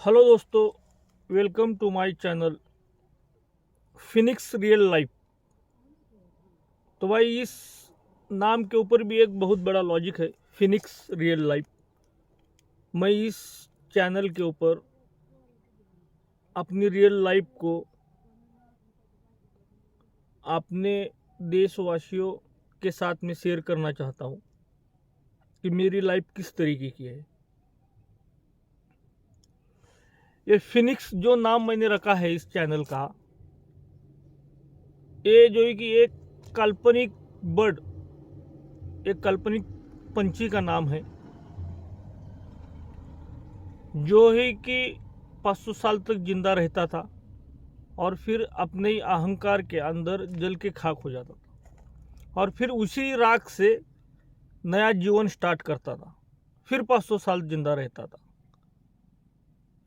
Hello दोस्तों, welcome to my channel Phoenix real life. तो भाई इस नाम के ऊपर भी एक बहुत बड़ा लॉजिक है, फिनिक्स रियल लाइफ। मैं इस चैनल के ऊपर अपनी रियल लाइफ को अपने देशवासियों के साथ में शेयर करना चाहता हूँ कि मेरी लाइफ किस तरीके की है। ये फिनिक्स जो नाम मैंने रखा है इस चैनल का, ये जो है कि एक काल्पनिक बर्ड, एक काल्पनिक पंछी का नाम है जो है कि 500 साल तक जिंदा रहता था और फिर अपने ही अहंकार के अंदर जल के खाक हो जाता था और फिर उसी राख से नया जीवन स्टार्ट करता था, फिर 500 साल जिंदा रहता था।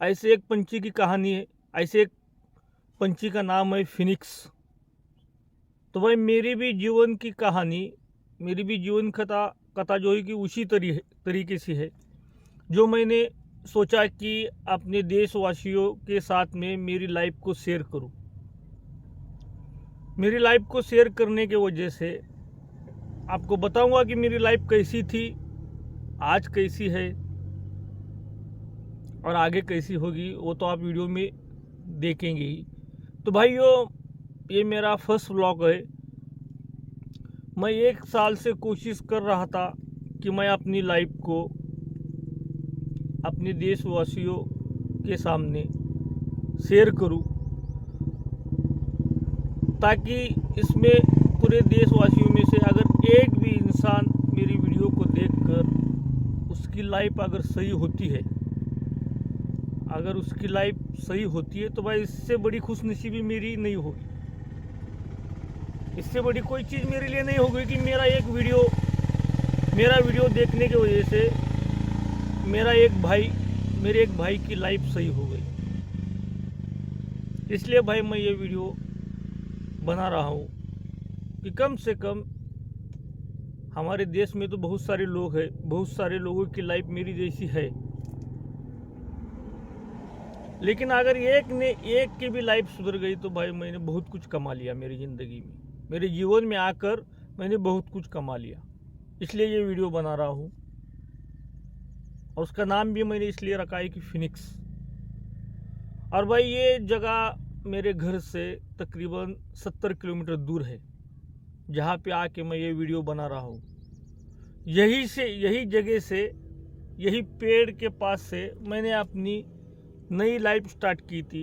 ऐसे एक पंछी की कहानी है, ऐसे एक पंछी का नाम है फिनिक्स। तो भाई मेरी भी जीवन की कहानी, मेरी भी जीवन कथा जो है कि उसी तरीके से है जो मैंने सोचा कि अपने देशवासियों के साथ में मेरी लाइफ को शेयर करूं। मेरी लाइफ को शेयर करने के वजह से आपको बताऊंगा कि मेरी लाइफ कैसी थी, आज कैसी है और आगे कैसी होगी, वो तो आप वीडियो में देखेंगे ही। तो भाइयों, ये मेरा फर्स्ट व्लॉग है। मैं 1 साल से कोशिश कर रहा था कि मैं अपनी लाइफ को अपने देशवासियों के सामने शेयर करूं, ताकि इसमें पूरे देशवासियों में से अगर एक भी इंसान मेरी वीडियो को देखकर उसकी लाइफ अगर सही होती है, अगर उसकी लाइफ सही होती है तो भाई इससे बड़ी खुशनसीबी मेरी नहीं होगी। इससे बड़ी कोई चीज़ मेरे लिए नहीं होगी कि मेरा वीडियो देखने की वजह से मेरे एक भाई की लाइफ सही हो गई। इसलिए भाई मैं ये वीडियो बना रहा हूँ कि कम से कम हमारे देश में तो बहुत सारे लोग हैं, बहुत सारे लोगों की लाइफ मेरी जैसी है, लेकिन अगर एक की भी लाइफ सुधर गई तो भाई मैंने बहुत कुछ कमा लिया मेरी ज़िंदगी में। मेरे जीवन में आकर मैंने बहुत कुछ कमा लिया, इसलिए ये वीडियो बना रहा हूँ। और उसका नाम भी मैंने इसलिए रखा है कि फिनिक्स। और भाई ये जगह मेरे घर से तकरीबन 70 किलोमीटर दूर है, जहाँ पे आके मैं ये वीडियो बना रहा हूँ। यही जगह से, यही पेड़ के पास से मैंने अपनी नई लाइफ स्टार्ट की थी,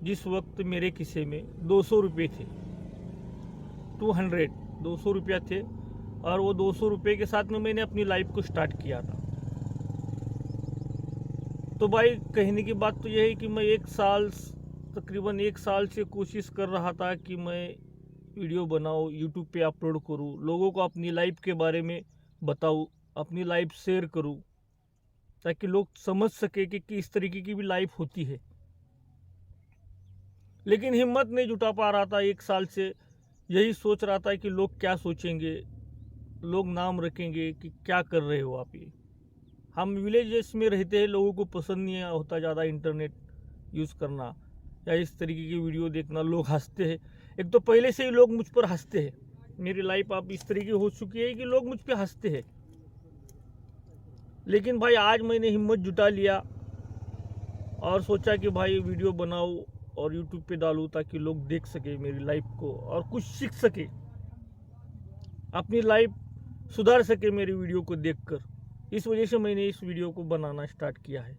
जिस वक्त मेरे खिस्से में 200 रुपये थे। 200 रुपया थे और वो 200 रुपये के साथ में मैंने अपनी लाइफ को स्टार्ट किया था। तो भाई कहने की बात तो यह है कि मैं तकरीबन 1 साल से कोशिश कर रहा था कि मैं वीडियो बनाऊँ, यूट्यूब पे अपलोड करूँ, लोगों को अपनी लाइफ के बारे में बताऊँ, अपनी लाइफ शेयर करूँ, ताकि लोग समझ सके कि किस तरीके की भी लाइफ होती है। लेकिन हिम्मत नहीं जुटा पा रहा था 1 साल से। यही सोच रहा था कि लोग क्या सोचेंगे, लोग नाम रखेंगे कि क्या कर रहे हो आप। ये हम विलेजेस में रहते हैं, लोगों को पसंद नहीं होता ज़्यादा इंटरनेट यूज़ करना या इस तरीके की वीडियो देखना। लोग हंसते हैं, एक तो पहले से ही लोग मुझ पर हंसते हैं। मेरी लाइफ अब इस तरीके हो चुकी है कि लोग मुझ पर हंसते हैं। लेकिन भाई आज मैंने हिम्मत जुटा लिया और सोचा कि भाई वीडियो बनाऊँ और यूट्यूब पे डालूँ, ताकि लोग देख सके मेरी लाइफ को और कुछ सीख सके, अपनी लाइफ सुधार सके मेरी वीडियो को देखकर। इस वजह से मैंने इस वीडियो को बनाना स्टार्ट किया है।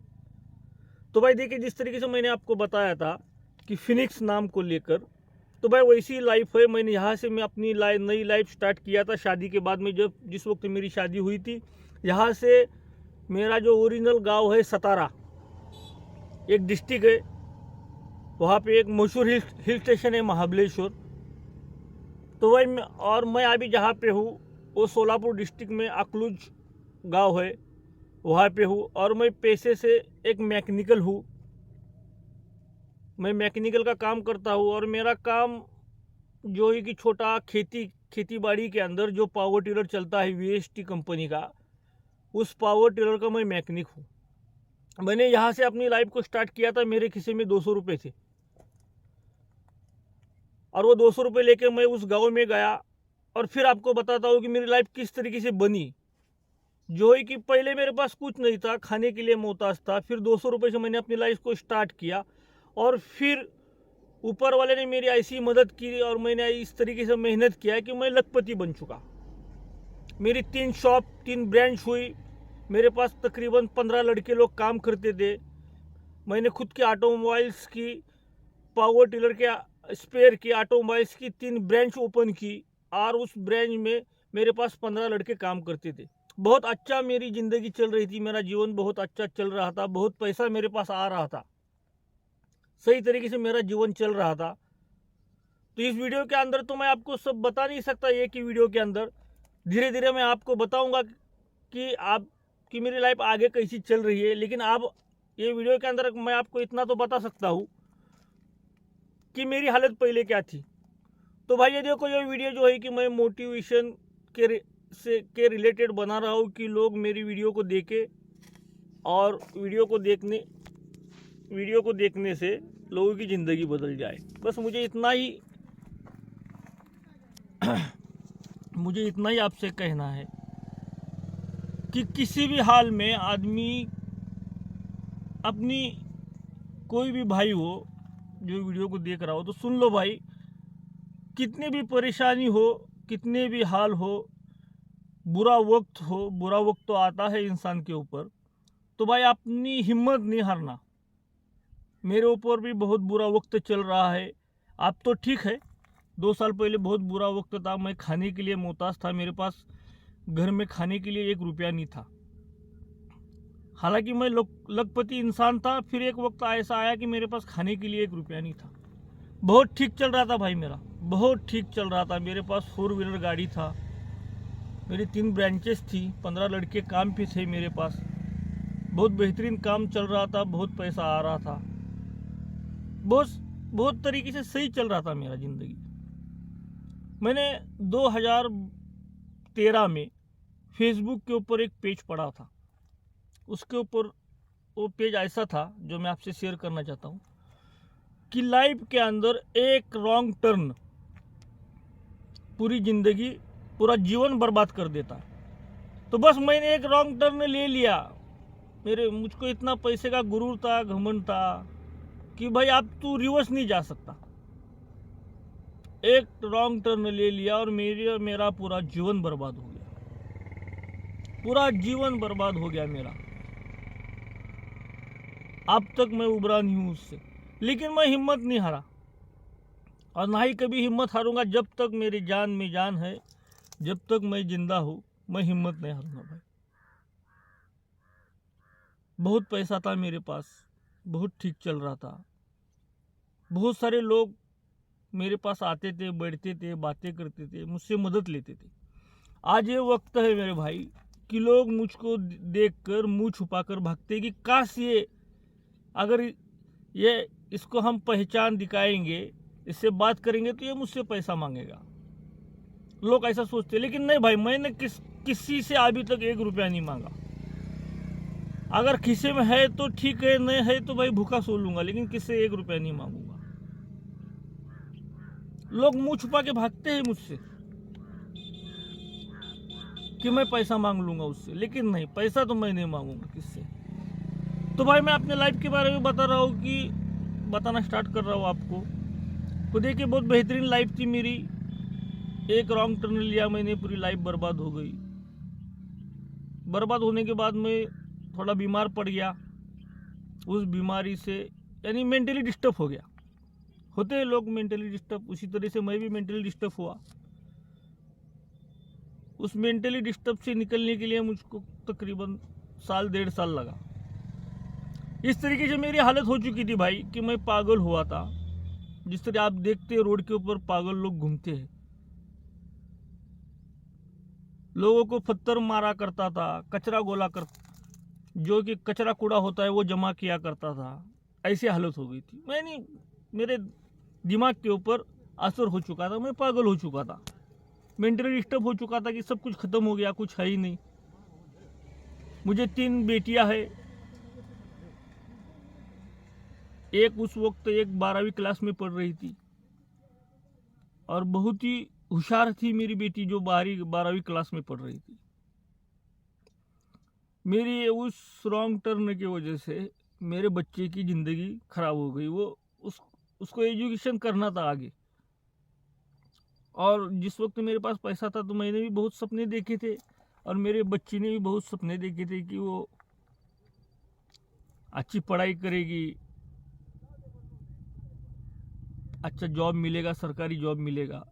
तो भाई देखिए, जिस तरीके से मैंने आपको बताया था कि फिनिक्स नाम को लेकर, तो भाई वैसी लाइफ है। मैंने यहाँ से मैं अपनी नई लाइफ स्टार्ट किया था शादी के बाद में। जिस वक्त मेरी शादी हुई थी, यहाँ से मेरा जो ओरिजिनल गांव है सतारा, एक डिस्ट्रिक्ट है, वहाँ पे एक मशहूर हिल स्टेशन है महाबलेश्वर। तो भाई मैं अभी जहाँ पे हूँ वो सोलापुर डिस्ट्रिक्ट में अकलूज गांव है, वहाँ पे हूँ। और मैं पेशे से एक मैकेनिकल हूँ, मैं मैकेनिकल का काम करता हूँ। और मेरा काम जो है कि छोटा खेती बाड़ी के अंदर जो पावर टिलर चलता है वीएसटी कंपनी का, उस पावर टिलर का मैं मैकेनिक हूँ। मैंने यहाँ से अपनी लाइफ को स्टार्ट किया था, मेरे खिसे में 200 रुपये थे और वो 200 रुपये लेके मैं उस गांव में गया। और फिर आपको बताता हूँ कि मेरी लाइफ किस तरीके से बनी। जो है कि पहले मेरे पास कुछ नहीं था, खाने के लिए मोहताज था। फिर 200 रुपये से मैंने अपनी लाइफ को स्टार्ट किया और फिर ऊपर वाले ने मेरी ऐसी मदद की और मैंने इस तरीके से मेहनत किया कि मैं लखपति बन चुका। मेरी 3 शॉप, 3 ब्रांच हुई। मेरे पास तकरीबन 15 लड़के लोग काम करते थे। मैंने खुद के ऑटोमोबाइल्स की, पावर टिलर के स्पेयर की, ऑटोमोबाइल्स की 3 ब्रांच ओपन की और उस ब्रांच में मेरे पास 15 लड़के काम करते थे। बहुत अच्छा मेरी ज़िंदगी चल रही थी, मेरा जीवन बहुत अच्छा चल रहा था, बहुत पैसा मेरे पास आ रहा था, सही तरीके से मेरा जीवन चल रहा था। तो इस वीडियो के अंदर तो मैं आपको सब बता नहीं सकता, एक ही वीडियो के अंदर धीरे धीरे मैं आपको बताऊंगा कि मेरी लाइफ आगे कैसी चल रही है। लेकिन आप ये वीडियो के अंदर मैं आपको इतना तो बता सकता हूँ कि मेरी हालत पहले क्या थी। तो भाई ये देखो, ये वीडियो जो है कि मैं मोटिवेशन के रिलेटेड बना रहा हूँ कि लोग मेरी वीडियो को देखें और वीडियो को देखने से लोगों की ज़िंदगी बदल जाए। बस मुझे इतना ही आपसे कहना है कि किसी भी हाल में आदमी अपनी, कोई भी भाई हो जो वीडियो को देख रहा हो तो सुन लो भाई, कितनी भी परेशानी हो, कितने भी हाल हो, बुरा वक्त तो आता है इंसान के ऊपर, तो भाई अपनी हिम्मत नहीं हारना। मेरे ऊपर भी बहुत बुरा वक्त चल रहा है। आप तो ठीक है, 2 साल पहले बहुत बुरा वक्त था, मैं खाने के लिए मोहताज था, मेरे पास घर में खाने के लिए 1 रुपया नहीं था। हालांकि मैं लखपति इंसान था, फिर एक वक्त ऐसा आया कि मेरे पास खाने के लिए 1 रुपया नहीं था। बहुत ठीक चल रहा था भाई, मेरा बहुत ठीक चल रहा था। मेरे पास 4 व्हीलर गाड़ी था, मेरी 3 ब्रांचेस थी, 15 लड़के काम पे थे मेरे पास, बहुत बेहतरीन काम चल रहा था, बहुत पैसा आ रहा था, बहुत तरीके से सही चल रहा था मेरा ज़िंदगी। मैंने 2013 में फेसबुक के ऊपर एक पेज पढ़ा था। उसके ऊपर वो पेज ऐसा था जो मैं आपसे शेयर करना चाहता हूँ कि लाइफ के अंदर एक रॉन्ग टर्न पूरी ज़िंदगी, पूरा जीवन बर्बाद कर देता है। तो बस मैंने एक रॉन्ग टर्न ले लिया। मुझको इतना पैसे का गुरूर था, घमंड था कि भाई अब तू रिवर्स नहीं जा सकता। एक रॉन्ग टर्न ले लिया और मेरा पूरा जीवन बर्बाद हो गया, पूरा जीवन बर्बाद हो गया मेरा। अब तक मैं उबरा नहीं हूँ उससे, लेकिन मैं हिम्मत नहीं हारा और ना ही कभी हिम्मत हारूंगा। जब तक मेरी जान में जान है, जब तक मैं जिंदा हूँ, मैं हिम्मत नहीं हारूंगा भाई। बहुत पैसा था मेरे पास, बहुत ठीक चल रहा था, बहुत सारे लोग मेरे पास आते थे, बैठते थे, बातें करते थे, मुझसे मदद लेते थे। आज ये वक्त है मेरे भाई कि लोग मुझको देखकर मुंह छुपाकर भागते कि काश अगर इसको हम पहचान दिखाएंगे, इससे बात करेंगे तो ये मुझसे पैसा मांगेगा। लोग ऐसा सोचते, लेकिन नहीं भाई, मैंने किसी से अभी तक 1 रुपया नहीं मांगा। अगर खिसे में है तो ठीक है, नहीं है तो भाई भूखा सो लूंगा, लेकिन किससे 1 रुपया नहीं मांगूंगा। लोग मुंह छुपा के भागते हैं मुझसे कि मैं पैसा मांग लूंगा उससे, लेकिन नहीं, पैसा तो मैं नहीं मांगूंगा किससे। तो भाई मैं अपने लाइफ के बारे में बताना स्टार्ट कर रहा हूँ आपको। तो देखिए, बहुत बेहतरीन लाइफ थी मेरी। एक रॉन्ग टर्न लिया मैंने, पूरी लाइफ बर्बाद हो गई। बर्बाद होने के बाद मैं थोड़ा बीमार पड़ गया। उस बीमारी से यानी मेंटली डिस्टर्ब हो गया। होते हैं लोग मेंटली डिस्टर्ब, उसी तरह से मैं भी मेंटली डिस्टर्ब हुआ। उस मेंटली डिस्टर्ब से निकलने के लिए मुझको तकरीबन 1.5 साल लगा। इस तरीके से मेरी हालत हो चुकी थी भाई कि मैं पागल हुआ था। जिस तरह आप देखते हैं रोड के ऊपर पागल लोग घूमते हैं, लोगों को पत्थर मारा करता था, कचरा गोला कर, जो कि कचरा कूड़ा होता है वो जमा किया करता था। ऐसी हालत हो गई थी। मेरे दिमाग के ऊपर असर हो चुका था, मैं पागल हो चुका था, मेंटली डिस्टर्ब हो चुका था कि सब कुछ खत्म हो गया, कुछ है ही नहीं। मुझे 3 बेटियां हैं, एक उस वक्त एक 12वीं क्लास में पढ़ रही थी और बहुत ही होशियार थी मेरी बेटी, जो 12वीं क्लास में पढ़ रही थी। मेरी उस रॉन्ग टर्न की वजह से मेरे बच्चे की ज़िंदगी खराब हो गई। वो उसको एजुकेशन करना था आगे, और जिस वक्त मेरे पास पैसा था तो मैंने भी बहुत सपने देखे थे और मेरे बच्चे ने भी बहुत सपने देखे थे कि वो अच्छी पढ़ाई करेगी, अच्छा जॉब मिलेगा, सरकारी जॉब मिलेगा।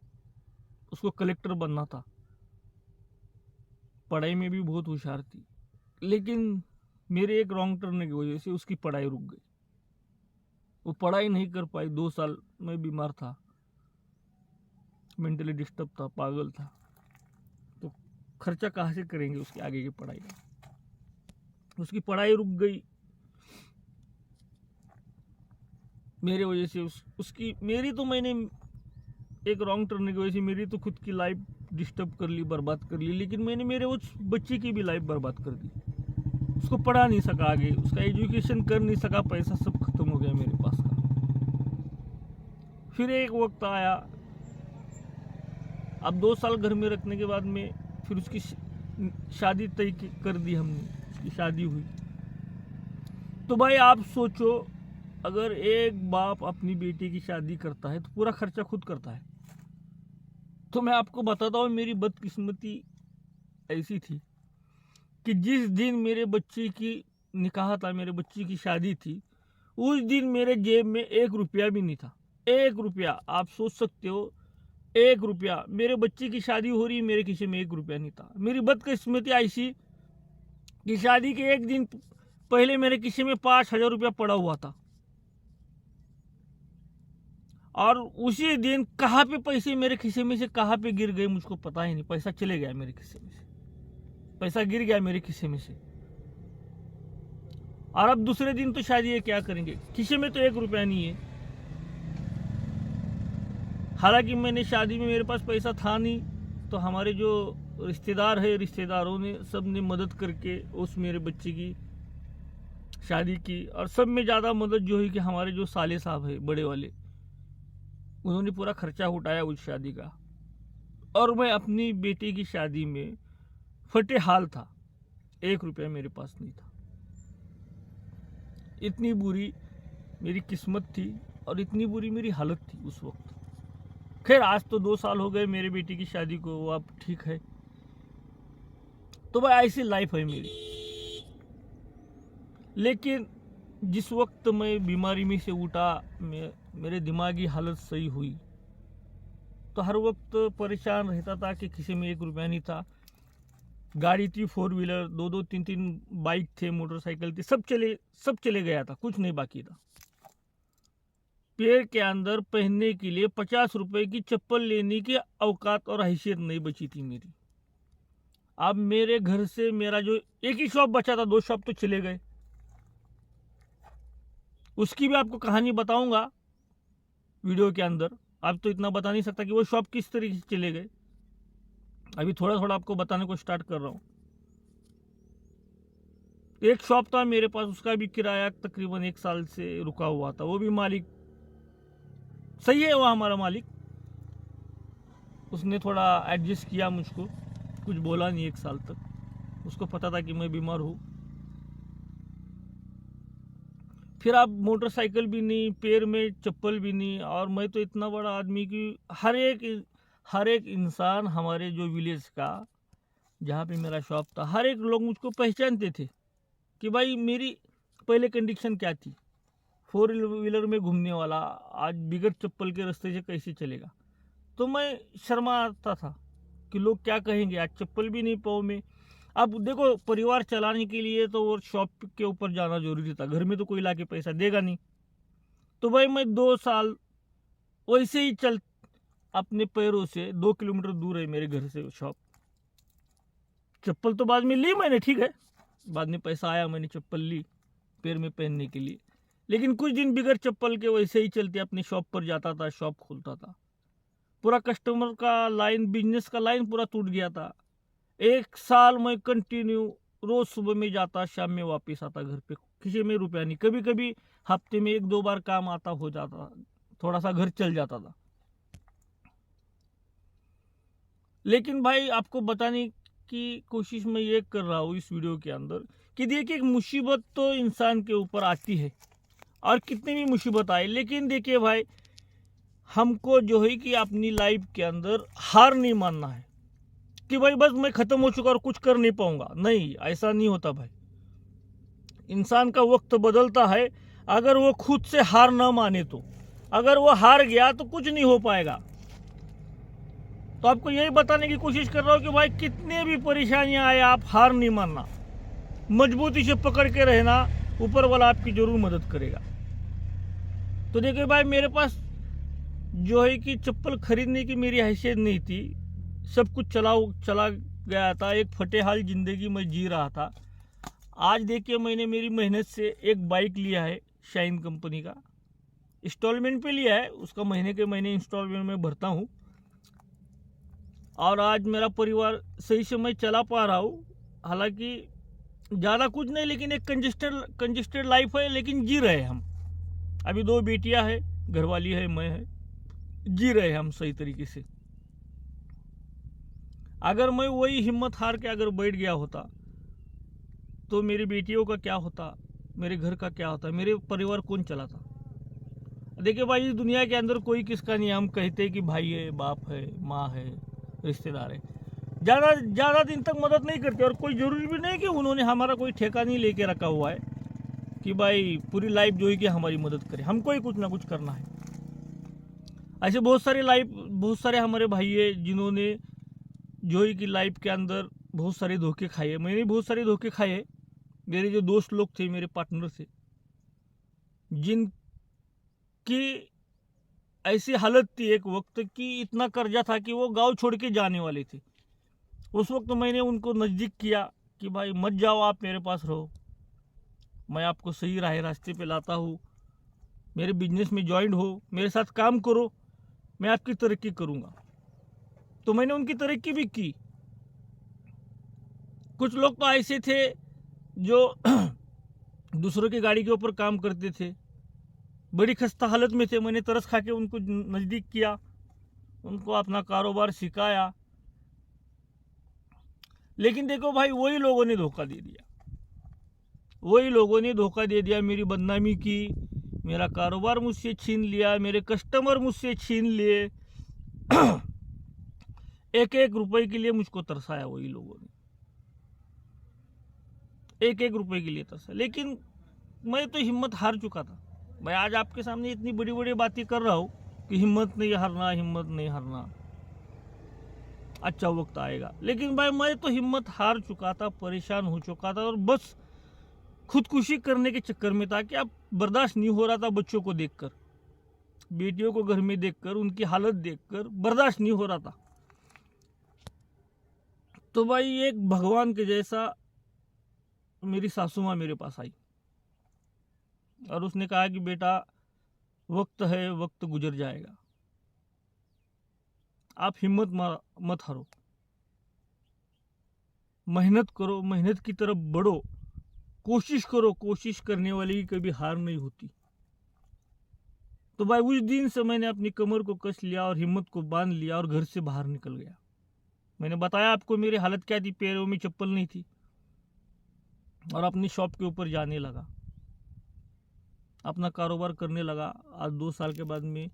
उसको कलेक्टर बनना था, पढ़ाई में भी बहुत होशियार थी, लेकिन मेरे एक रॉन्ग टर्न की वजह से उसकी पढ़ाई रुक गई। वो पढ़ाई नहीं कर पाई। 2 साल मैं बीमार था, मेंटली डिस्टर्ब था, पागल था। तो खर्चा कहाँ से करेंगे उसकी आगे की पढ़ाई का? उसकी पढ़ाई रुक गई मेरे वजह से। उसकी मेरी तो मैंने एक रॉन्ग टर्न की वजह से मेरी तो खुद की लाइफ डिस्टर्ब कर ली, बर्बाद कर ली, लेकिन मैंने मेरे उस बच्चे की भी लाइफ बर्बाद कर दी। उसको पढ़ा नहीं सका आगे, उसका एजुकेशन कर नहीं सका, पैसा सब खत्म हो गया मेरे पास का। फिर एक वक्त आया, अब 2 साल घर में रखने के बाद में फिर उसकी शादी तय कर दी हमने, उसकी शादी हुई। तो भाई आप सोचो, अगर एक बाप अपनी बेटी की शादी करता है तो पूरा खर्चा खुद करता है। तो मैं आपको बताता हूँ, मेरी बदकिस्मती ऐसी थी कि जिस दिन मेरे बच्चे की निकाह था, मेरे बच्चे की शादी थी, उस दिन मेरे जेब में 1 रुपया भी नहीं था। 1 रुपया, आप सोच सकते हो, 1 रुपया। मेरे बच्चे की शादी हो रही, मेरे खीसे में 1 रुपया नहीं था। मेरी बदकिस्मती ऐसी कि शादी के एक दिन पहले मेरे खीसे में 5,000 रुपया पड़ा हुआ था, और उसी दिन कहाँ पे पैसे मेरे खीसे में से कहाँ पे गिर गए मुझको पता ही नहीं। पैसा चले गया मेरे खीसे में से, पैसा गिर गया मेरे खीसे में से। और अब दूसरे दिन तो शादी है, क्या करेंगे? खीसे में तो 1 रुपया नहीं है। हालांकि मैंने शादी में मेरे पास पैसा था नहीं, तो हमारे जो रिश्तेदार है, रिश्तेदारों ने सब ने मदद करके उस मेरे बच्चे की शादी की। और सब में ज़्यादा मदद जो है कि हमारे जो साले साहब है बड़े वाले, उन्होंने पूरा खर्चा उठाया उस शादी का। और मैं अपनी बेटी की शादी में फटे हाल था, 1 रुपया मेरे पास नहीं था। इतनी बुरी मेरी किस्मत थी और इतनी बुरी मेरी हालत थी उस वक्त। खैर आज तो 2 साल हो गए मेरे बेटी की शादी को, वो अब ठीक है। तो भाई ऐसी लाइफ है मेरी। लेकिन जिस वक्त मैं बीमारी में से उठा, मेरे दिमागी हालत सही हुई, तो हर वक्त परेशान रहता था कि किसी में 1 रुपया नहीं था। गाड़ी थी 4 व्हीलर, 2-2, 3-3 बाइक थे, मोटरसाइकिल थी, सब चले गया था, कुछ नहीं बाकी था। पैर के अंदर पहनने के लिए 50 रुपए की चप्पल लेने की औकात और हैसियत नहीं बची थी मेरी। अब मेरे घर से मेरा जो एक ही शॉप बचा था, 2 शॉप तो चले गए। उसकी भी आपको कहानी बताऊंगा वीडियो के अंदर। अब तो इतना बता नहीं सकता कि वो शॉप किस तरीके से चले गए, अभी थोड़ा थोड़ा आपको बताने को स्टार्ट कर रहा हूँ। एक शॉप था मेरे पास, उसका भी किराया तकरीबन 1 साल से रुका हुआ था। वो भी मालिक सही है, वो हमारा मालिक, उसने थोड़ा एडजस्ट किया मुझको, कुछ बोला नहीं 1 साल तक। उसको पता था कि मैं बीमार हूँ। फिर अब मोटरसाइकिल भी नहीं, पैर में चप्पल भी नहीं, और मैं तो इतना बड़ा आदमी कि हर एक इंसान हमारे जो विलेज का, जहाँ पे मेरा शॉप था, हर एक लोग मुझको पहचानते थे कि भाई मेरी पहले कंडीशन क्या थी। 4 व्हीलर में घूमने वाला आज बिगर चप्पल के रास्ते से कैसे चलेगा? तो मैं शर्मा आता था कि लोग क्या कहेंगे, आज चप्पल भी नहीं पाऊँ मैं। अब देखो, परिवार चलाने के लिए तो वो शॉप के ऊपर जाना जरूरी था, घर में तो कोई लाके पैसा देगा नहीं। तो भाई मैं 2 साल वैसे ही चल, अपने पैरों से 2 किलोमीटर दूर है मेरे घर से शॉप। चप्पल तो बाद में ली मैंने, ठीक है, बाद में पैसा आया, मैंने चप्पल ली पैर में पहनने के लिए। लेकिन कुछ दिन बिगर चप्पल के वैसे ही चलते अपनी शॉप पर जाता था, शॉप खोलता था। पूरा कस्टमर का लाइन, बिजनेस का लाइन पूरा टूट गया था। 1 साल मैं कंटिन्यू रोज सुबह में जाता, शाम में वापस आता घर पे, खीसे में रुपया नहीं। कभी कभी हफ्ते में 1-2 बार काम आता, हो जाता, थोड़ा सा घर चल जाता था। लेकिन भाई आपको बताने की कोशिश मैं ये कर रहा हूँ इस वीडियो के अंदर कि देखिए, एक मुसीबत तो इंसान के ऊपर आती है, और कितनी भी मुसीबत आए, लेकिन देखिए भाई, हमको जो है कि अपनी लाइफ के अंदर हार नहीं मानना है कि भाई बस मैं ख़त्म हो चुका और कुछ कर नहीं पाऊंगा। नहीं, ऐसा नहीं होता भाई। इंसान का वक्त बदलता है। अगर वो खुद से हार ना माने तो, अगर वो हार गया तो कुछ नहीं हो पाएगा। तो आपको यही बताने की कोशिश कर रहा हूँ कि भाई कितने भी परेशानियां आए, आप हार नहीं मानना, मजबूती से पकड़ के रहना, ऊपर वाला आपकी जरूर मदद करेगा। तो देखिए भाई, मेरे पास जो है कि चप्पल खरीदने की मेरी हैसियत नहीं थी, सब कुछ चला गया था, एक फटेहाल जिंदगी में जी रहा था। आज देखिए, मैंने मेरी मेहनत से एक बाइक लिया है, शाइन कंपनी का, इंस्टॉलमेंट पे लिया है, उसका महीने के महीने इंस्टॉलमेंट में भरता हूँ, और आज मेरा परिवार सही से मैं चला पा रहा हूँ। हालांकि ज़्यादा कुछ नहीं, लेकिन एक कंजेस्टेड लाइफ है, लेकिन जी रहे हम। अभी 2 बेटियां हैं, घरवाली है, मैं है, जी रहे हम सही तरीके से। अगर मैं वही हिम्मत हार के अगर बैठ गया होता तो मेरी बेटियों का क्या होता, मेरे घर का क्या होता, मेरे परिवार कौन चलाता। देखिए भाई, इस दुनिया के अंदर कोई किसका नहीं, हम कहते हैं कि भाई है, बाप है, माँ है, रिश्तेदार है, ज़्यादा दिन तक मदद नहीं करते। और कोई ज़रूरी भी नहीं कि उन्होंने हमारा कोई ठेका नहीं लेके रखा हुआ है कि भाई पूरी लाइफ जो है कि हमारी मदद करे, हमको ही कुछ ना कुछ करना है। ऐसे बहुत सारे हमारे भाई है जिन्होंने जो है कि लाइफ के अंदर बहुत सारे धोखे खाए। मैंने बहुत सारे धोखे खाए। मेरे जो दोस्त लोग थे, मेरे पार्टनर थे, जिनकी ऐसी हालत थी एक वक्त कि इतना कर्जा था कि वो गांव छोड़ के जाने वाले थे। उस वक्त मैंने उनको नज़दीक किया कि भाई मत जाओ, आप मेरे पास रहो, मैं आपको सही रास्ते पे लाता हूँ, मेरे बिजनेस में ज्वाइन हो, मेरे साथ काम करो, मैं आपकी तरक्की करूँगा। तो मैंने उनकी तरक्की भी की। कुछ लोग तो ऐसे थे जो दूसरों की गाड़ी के ऊपर काम करते थे, बड़ी खस्ता हालत में थे। मैंने तरस खा के उनको नज़दीक किया, उनको अपना कारोबार सिखाया। लेकिन देखो भाई, वही लोगों ने धोखा दे दिया, मेरी बदनामी की, मेरा कारोबार मुझसे छीन लिया, मेरे कस्टमर मुझसे छीन लिए। एक रुपए के लिए मुझको तरसाया वही लोगों ने, एक रुपए के लिए तरसा। लेकिन मैं तो हिम्मत हार चुका था। मैं आज आपके सामने इतनी बड़ी बड़ी बातें कर रहा हूँ कि हिम्मत नहीं हारना, अच्छा वक्त आएगा। लेकिन भाई, मैं तो हिम्मत हार चुका था, परेशान हो चुका था, और बस खुदकुशी करने के चक्कर में था कि अब बर्दाश्त नहीं हो रहा था। बच्चों को देखकर, बेटियों को घर में देखकर, उनकी हालत देखकर बर्दाश्त नहीं हो रहा था। तो भाई, एक भगवान के जैसा मेरी सासू माँ मेरे पास आई, और उसने कहा कि बेटा, वक्त है, वक्त गुजर जाएगा, आप हिम्मत मत हारो, मेहनत करो, मेहनत की तरफ बढ़ो, कोशिश करो, कोशिश करने वाले की कभी हार नहीं होती। तो भाई, उस दिन से मैंने अपनी कमर को कस लिया और हिम्मत को बांध लिया और घर से बाहर निकल गया। मैंने बताया आपको मेरी हालत क्या थी, पैरों में चप्पल नहीं थी, और अपनी शॉप के ऊपर जाने लगा, अपना कारोबार करने लगा। आज 2 साल के बाद में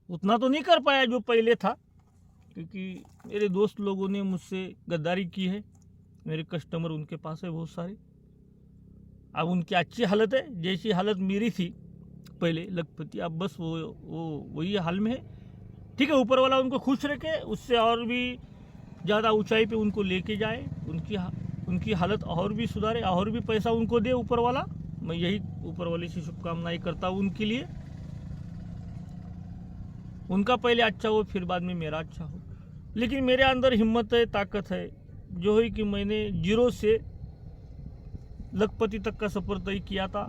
उतना तो नहीं कर पाया जो पहले था, क्योंकि मेरे दोस्त लोगों ने मुझसे गद्दारी की है, मेरे कस्टमर उनके पास है बहुत सारे। अब उनकी अच्छी हालत है, जैसी हालत मेरी थी पहले लखपति, अब बस वो वही हाल में है। ठीक है, ऊपर वाला उनको खुश रखे, उससे और भी ज़्यादा ऊंचाई पे उनको लेके जाए, उनकी हालत और भी सुधारे, और भी पैसा उनको दे ऊपर वाला। मैं यही ऊपर वाले से शुभकामनाएं करता हूँ उनके लिए। उनका पहले अच्छा हो, फिर बाद में मेरा अच्छा हो। लेकिन मेरे अंदर हिम्मत है, ताकत है, जो है कि मैंने 0 से लखपति तक का सफ़र तय किया था।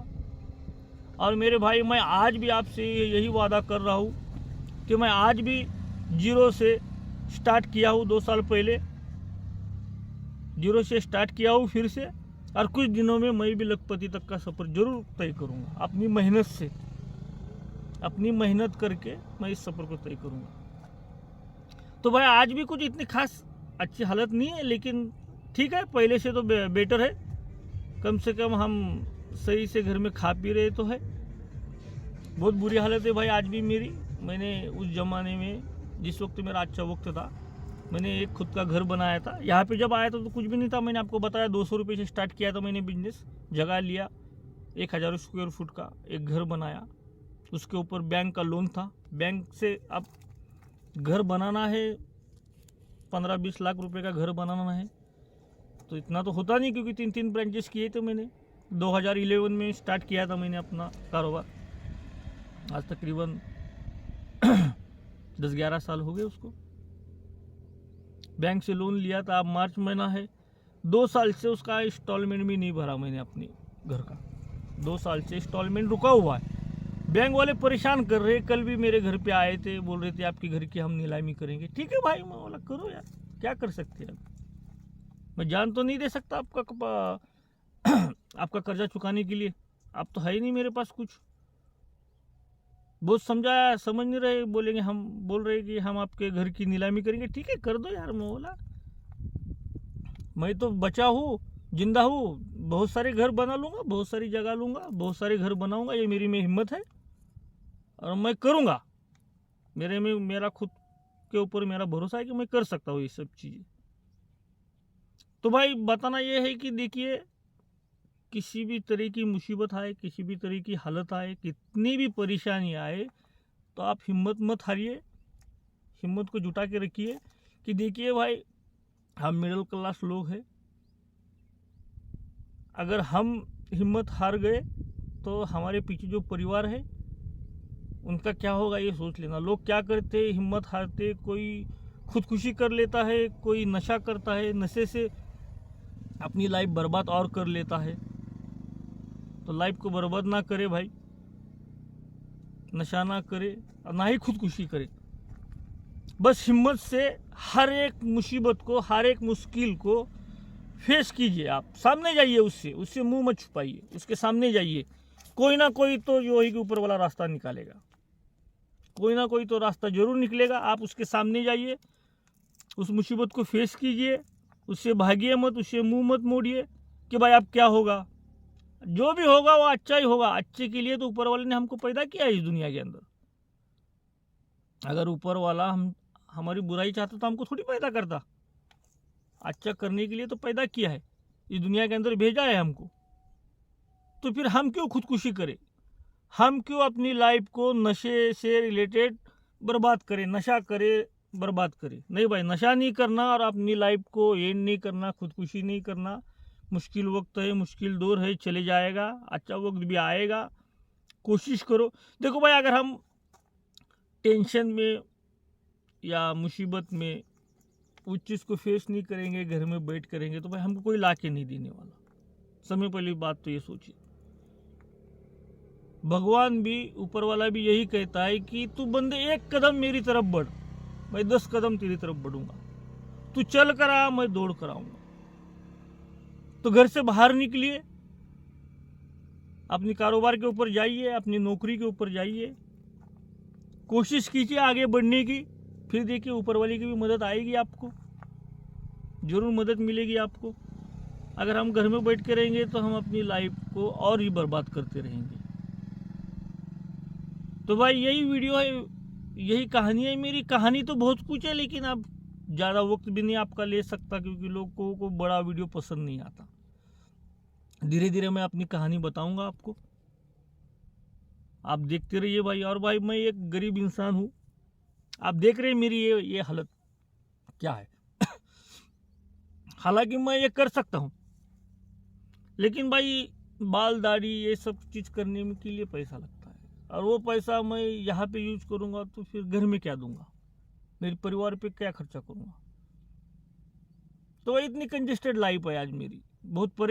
और मेरे भाई, मैं आज भी आपसे यही वादा कर रहा हूँ कि मैं आज भी 0 से स्टार्ट किया हूँ 2 साल पहले, जीरो से स्टार्ट किया हूँ फिर से, और कुछ दिनों में मैं भी लखपति तक का सफ़र जरूर तय करूँगा। अपनी मेहनत से, अपनी मेहनत करके मैं इस सफ़र को तय करूँगा। तो भाई आज भी कुछ इतनी खास अच्छी हालत नहीं है, लेकिन ठीक है, पहले से तो बेटर है। कम से कम हम सही से घर में खा पी रहे तो है। बहुत बुरी हालत है भाई आज भी मेरी। मैंने उस ज़माने में, जिस वक्त मेरा अच्छा वक्त था, मैंने एक खुद का घर बनाया था। यहाँ पे जब आया था तो कुछ भी नहीं था। मैंने आपको बताया 200 रुपये से स्टार्ट किया था मैंने बिजनेस। जगह लिया, 1000 स्क्वायर फुट का एक घर बनाया। उसके ऊपर बैंक का लोन था। बैंक से अब घर बनाना है, 15-20 लाख रुपए का घर बनाना है तो इतना तो होता नहीं, क्योंकि 3 ब्रांचेस किए थे मैंने। 2011 में स्टार्ट किया था मैंने अपना कारोबार। आज तकरीबन 10-11 साल हो गए उसको। बैंक से लोन लिया था, अब मार्च महीना है, 2 साल से उसका इंस्टॉलमेंट भी नहीं भरा मैंने अपने घर का। 2 साल से इंस्टॉलमेंट रुका हुआ है। बैंक वाले परेशान कर रहे। कल भी मेरे घर पे आए थे, बोल रहे थे आपके घर की हम नीलामी करेंगे। ठीक है भाई, मैं बोला करो यार, क्या कर सकते हैं। मैं जान तो नहीं दे सकता आपका कर्जा चुकाने के लिए। आप तो है ही नहीं मेरे पास कुछ। बहुत समझाया, समझ नहीं रहे। बोलेंगे, हम बोल रहे कि हम आपके घर की नीलामी करेंगे। ठीक है, कर दो यार। मैं बोला मैं तो बचा हूँ, जिंदा हूँ, बहुत सारे घर बना लूँगा, बहुत सारी जगह लूँगा, बहुत सारे घर बनाऊँगा। ये मेरी में हिम्मत है और मैं करूँगा। मेरे में मेरा खुद के ऊपर मेरा भरोसा है कि मैं कर सकता हूँ ये सब चीज़ें। तो भाई बताना ये है कि देखिए, किसी भी तरह की मुसीबत आए, किसी भी तरह की हालत आए, कितनी भी परेशानी आए, तो आप हिम्मत मत हारिए। हिम्मत को जुटा के रखिए कि देखिए भाई, हम मिडिल क्लास लोग हैं। अगर हम हिम्मत हार गए तो हमारे पीछे जो परिवार है उनका क्या होगा, ये सोच लेना। लोग क्या करते, हिम्मत हारते, कोई खुदकुशी कर लेता है, कोई नशा करता है, नशे से अपनी लाइफ बर्बाद और कर लेता है। तो लाइफ को बर्बाद ना करे भाई, नशा ना करे और ना ही खुदकुशी करे। बस हिम्मत से हर एक मुसीबत को, हर एक मुश्किल को फेस कीजिए। आप सामने जाइए, उससे मुंह मत छुपाइए, उसके सामने जाइए। कोई ना कोई तो जो है कि ऊपर वाला रास्ता निकालेगा, कोई ना कोई तो रास्ता जरूर निकलेगा। आप उसके सामने जाइए, उस मुसीबत को फेस कीजिए, उससे भागिए मत, उससे मुंह मत मोड़िए कि भाई अब क्या होगा। जो भी होगा वो अच्छा ही होगा। अच्छे के लिए तो ऊपर वाले ने हमको पैदा किया है इस दुनिया के अंदर। अगर ऊपर वाला हमारी बुराई चाहता तो हमको थोड़ी पैदा करता। अच्छा करने के लिए तो पैदा किया है, इस दुनिया के अंदर भेजा है हमको। तो फिर हम क्यों खुदकुशी करें, हम क्यों अपनी लाइफ को नशे से रिलेटेड बर्बाद करें, नशा करें, बर्बाद करें। नहीं भाई, नशा नहीं करना और अपनी लाइफ को एंड नहीं करना, खुदकुशी नहीं करना। मुश्किल वक्त है, मुश्किल दौर है, चले जाएगा, अच्छा वक्त भी आएगा। कोशिश करो। देखो भाई, अगर हम टेंशन में या मुसीबत में उस चीज़ को फेस नहीं करेंगे, घर में बैठ करेंगे, तो भाई हमको कोई ला के नहीं देने वाला। समय पहली बात तो ये सोचिए। भगवान भी, ऊपर वाला भी यही कहता है कि तू बंदे 1 कदम मेरी तरफ बढ़, मैं 10 कदम तेरी तरफ बढ़ूंगा। तू चल कर आ, मैं दौड़ कर आऊंगा। तो घर से बाहर निकलिए, अपनी कारोबार के ऊपर जाइए, अपनी नौकरी के ऊपर जाइए, कोशिश कीजिए आगे बढ़ने की। फिर देखिए, ऊपर वाले की भी मदद आएगी, आपको जरूर मदद मिलेगी आपको। अगर हम घर में बैठ के रहेंगे तो हम अपनी लाइफ को और ही बर्बाद करते रहेंगे। तो भाई यही वीडियो है, यही कहानी है मेरी। कहानी तो बहुत कुछ है, लेकिन अब ज़्यादा वक्त भी नहीं आपका ले सकता, क्योंकि लोगों को बड़ा वीडियो पसंद नहीं आता। धीरे धीरे मैं अपनी कहानी बताऊंगा आपको, आप देखते रहिए भाई। और भाई, मैं एक गरीब इंसान हूँ, आप देख रहे हैं मेरी ये हालत क्या है। हालांकि मैं ये कर सकता हूँ, लेकिन भाई बाल दाढ़ी ये सब चीज़ करने के लिए पैसा लगता है, और वो पैसा मैं यहाँ पे यूज करूँगा तो फिर घर में क्या दूंगा, मेरे परिवार पे क्या खर्चा करूँगा। तो इतनी कंजेस्टेड लाइफ है आज मेरी।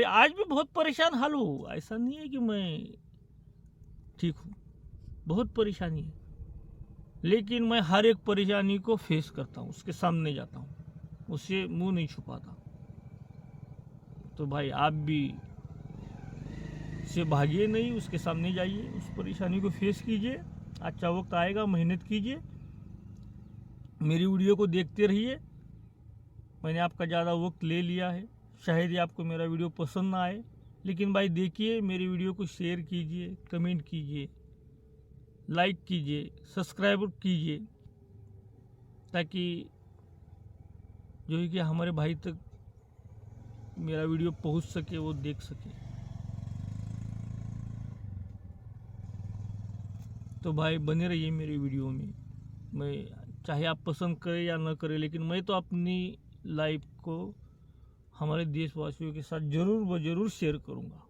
आज भी बहुत परेशान हाल हूँ। ऐसा नहीं है कि मैं ठीक हूँ, बहुत परेशानी है, लेकिन मैं हर एक परेशानी को फेस करता हूँ, उसके सामने जाता हूँ, उससे मुंह नहीं छुपाता। तो भाई आप भी से भागिए नहीं, उसके सामने जाइए, उस परेशानी को फेस कीजिए। अच्छा वक्त आएगा, मेहनत कीजिए, मेरी वीडियो को देखते रहिए। मैंने आपका ज़्यादा वक्त ले लिया है, शायद ही आपको मेरा वीडियो पसंद ना आए, लेकिन भाई देखिए, मेरी वीडियो को शेयर कीजिए, कमेंट कीजिए, लाइक कीजिए, सब्सक्राइब कीजिए, ताकि जो है कि हमारे भाई तक मेरा वीडियो पहुंच सके, वो देख सके। तो भाई बने रहिए मेरी वीडियो में। मैं चाहे आप पसंद करें या ना करें, लेकिन मैं तो अपनी लाइफ को हमारे देशवासियों के साथ ज़रूर शेयर करूंगा।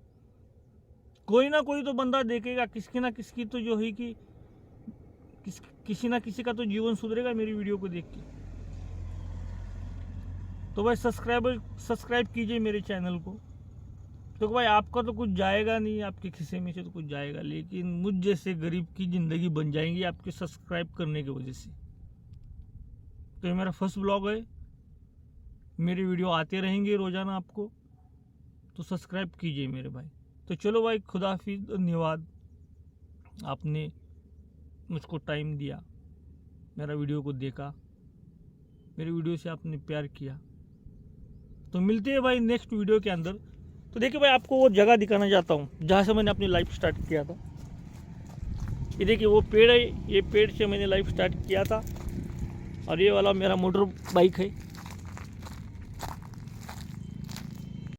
कोई ना कोई तो बंदा देखेगा, किसी ना किसी तो जो है कि किसी ना किसी का तो जीवन सुधरेगा मेरी वीडियो को देख के। तो भाई सब्सक्राइब कीजिए मेरे चैनल को। तो भाई आपका तो कुछ जाएगा नहीं, आपके खिस्से में से तो कुछ जाएगा, लेकिन मुझ जैसे गरीब की ज़िंदगी बन जाएंगी आपके सब्सक्राइब करने की वजह से। तो ये मेरा फर्स्ट ब्लॉग है, मेरी वीडियो आते रहेंगे रोज़ाना आपको, तो सब्सक्राइब कीजिए मेरे भाई। तो चलो भाई, खुदा हाफिज़, धन्यवाद, आपने मुझको टाइम दिया, मेरा वीडियो को देखा, मेरी वीडियो से आपने प्यार किया। तो मिलते हैं भाई नेक्स्ट वीडियो के अंदर। तो देखिए भाई, आपको वो जगह दिखाना चाहता हूँ जहाँ से मैंने अपनी लाइफ स्टार्ट किया था। ये देखिए वो पेड़ है, ये पेड़ से मैंने लाइफ स्टार्ट किया था, और ये वाला मेरा मोटर बाइक है।